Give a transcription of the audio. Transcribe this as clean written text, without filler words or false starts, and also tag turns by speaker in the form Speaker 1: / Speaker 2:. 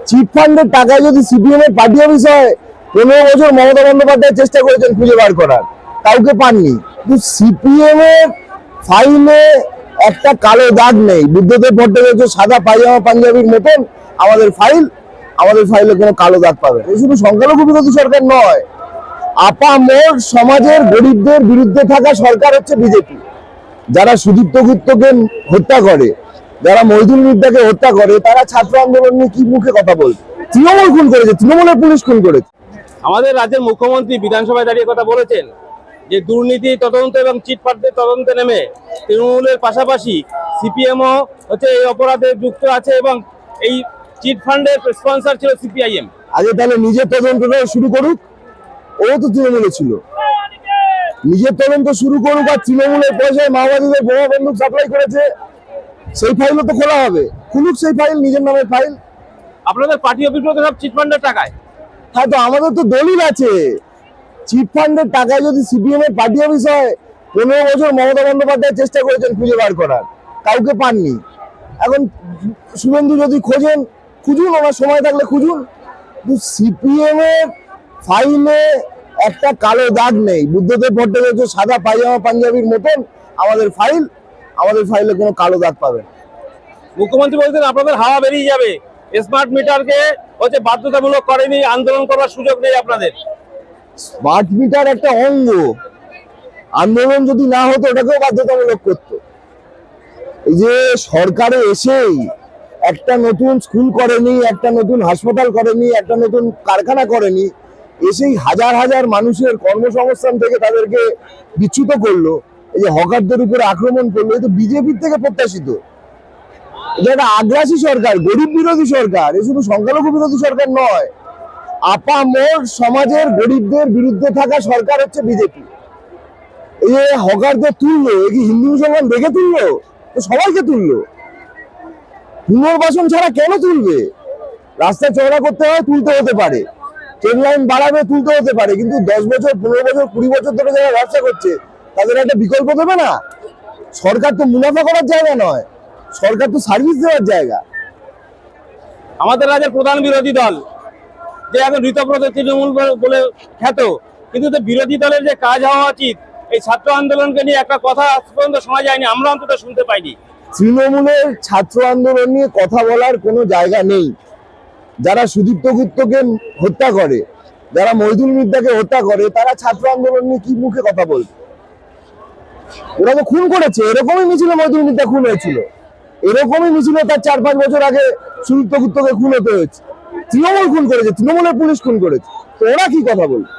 Speaker 1: Cheat ফান্ডের টাকায় যদি সিপিএম এর পার্টি অফিস হয়, 15 বছর মমতা বন্দ্যোপাধ্যায় চেষ্টা করেছেন খুঁজে বার করার, কাউকে পাননি। কিন্তু সিপিএম এর ফাইলে একটা কালো দাগ নেই। বুদ্ধদেব ভট্টাচার্য সাদা পায়জামা পাঞ্জাবির মতন আমাদের ফাইলে কোনো কালো দাগ পাবে। এই শুধু সংখ্যালঘু বিরোধী সরকার নয়, আপামর সমাজের গরিবদের বিরুদ্ধে থাকা সরকার হচ্ছে বিজেপি। যারা সুদীপ্ত গুপ্তকে হত্যা করে, যারা মহিদুল মির্জাকে হত্যা করে, তারা ছাত্র আন্দোলন নিয়ে কি মুখে কথা বলছে? তৃণমূল খুন করেছে, তৃণমূলের পুলিশ খুন করেছে।
Speaker 2: আমাদের রাজ্যের মুখ্যমন্ত্রী বিধানসভায় দাঁড়িয়ে কথা বলেছেন যে দুর্নীতি তদন্ত এবং চিটফান্ডের তদন্তে নেমে তৃণমূলের পাশাপাশি সিপিএমও হচ্ছে এই অপরাধে যুক্ত আছে এবং এই চিটফান্ডের স্পন্সর ছিল সিপিআইএম।
Speaker 1: আগে তাহলে নিজের তদন্তটা শুরু করুক, ও তো তৃণমূলে ছিল। নিজের তদন্ত শুরু করুক, আর তৃণমূলের পয়সায় মাওবাদীদের বোমা বন্দুক সাপ্লাই করেছে সেই ফাইলও তো খোলা হবে। খুলুক সেই ফাইল, নিজের নামের ফাইল।
Speaker 2: আপনাদের পার্টি অফিস সব চিটফান্ডের টাকায়?
Speaker 1: হ্যাঁ, তো আমাদের তো দলিল আছে। চিট ফান্ডের টাকায় যদি সিপিএম এর পার্টি অফিস হয়, 15 বছর মমতা বন্দ্যোপাধ্যায় চেষ্টা করেছেন খুঁজে বার করার, কাউকে পাননি। এখন শুভেন্দু যদি খোঁজেন, খুঁজুন, ওনার সময় থাকলে খুঁজুন। সিপিএম এর ফাইলে একটা কালো দাগ নেই। বুদ্ধদেব ভট্টাচার্য সাদা পায়জামা পাঞ্জাবির মতন আমাদের ফাইলে কোনো কালো দাগ পাবেন।
Speaker 2: মুখ্যমন্ত্রী বলছেন আপনাদের হাওয়া বেরিয়ে যাবে, স্মার্ট মিটারকে হচ্ছে বাধ্যতামূলক করেনি, আন্দোলন করার সুযোগ নেই আপনাদের।
Speaker 1: স্মার্ট মিটার একটা অঙ্গ, আন্দোলন যদি না হতো ওটাকেও বাধ্যতামূলক করতো। এই যে সরকারে এসেই একটা নতুন স্কুল করেনি, একটা নতুন হাসপাতাল করেনি, একটা নতুন কারখানা করেনি, এসেই হাজার হাজার মানুষের কর্মসংস্থান থেকে তাদেরকে বিচ্যুত করলো। এই যে হকারদের উপরে আক্রমণ করলো, এই তো বিজেপির থেকে প্রত্যাশিত। এটা একটা আগ্রাসী সরকার, গরিব বিরোধী সরকার। এ শুধু সংখ্যালঘু বিরোধী সরকার নয়, আপামর সমাজের গরিবদের বিরুদ্ধে থাকা সরকার হচ্ছে বিজেপি। এই যে হকারদের তুললো, এ কি হিন্দু মুসলমান দেখে তুললো? তো সবাইকে তুললো। পুনর্বাসন ছাড়া কেন তুলবে? রাস্তা চওড়া করতে হয়, তুলতে হতে পারে। ট্রেন লাইন বাড়াবে, তুলতে হতে পারে। কিন্তু 10 বছর, 15 বছর, 20 বছর ধরে যারা ব্যবসা করছে, তাদের একটা বিকল্প দেবে না? সরকার তো মুনাফা করার জায়গা নয়, সরকার তো সার্ভিস দেওয়ার জায়গা।
Speaker 2: আমাদের রাজ্যের প্রধান বিরোধী দল যে এখন ঋতব্রত তৃণমূল বলে খ্যাত, কিন্তু বিরোধী দলের যে কাজ হওয়া উচিত, এই ছাত্র আন্দোলনকে নিয়ে একটা কথা আজ পর্যন্ত শোনা যায়নি, আমরা অন্তত শুনতে পাইনি।
Speaker 1: তৃণমূলের ছাত্র আন্দোলন নিয়ে কথা বলার কোনো জায়গা নেই। যারা সুদীপ্ত গুপ্তকে হত্যা করে, যারা মহিদুল মির্জাকে হত্যা করে, তারা ছাত্র আন্দোলন নিয়ে কি মুখে কথা বলবে? ওরা তো খুন করেছে। এরকমই মিছিলে মহিদুল মির্জা খুন হয়েছিল, এরকমই মিছিলে তার 4-5 বছর আগে সুদীপ্ত গুপ্তকে খুন হতে হয়েছে। তৃণমূল খুন করেছে, তৃণমূলের পুলিশ খুন করেছে। তো ওরা কি কথা বলবে?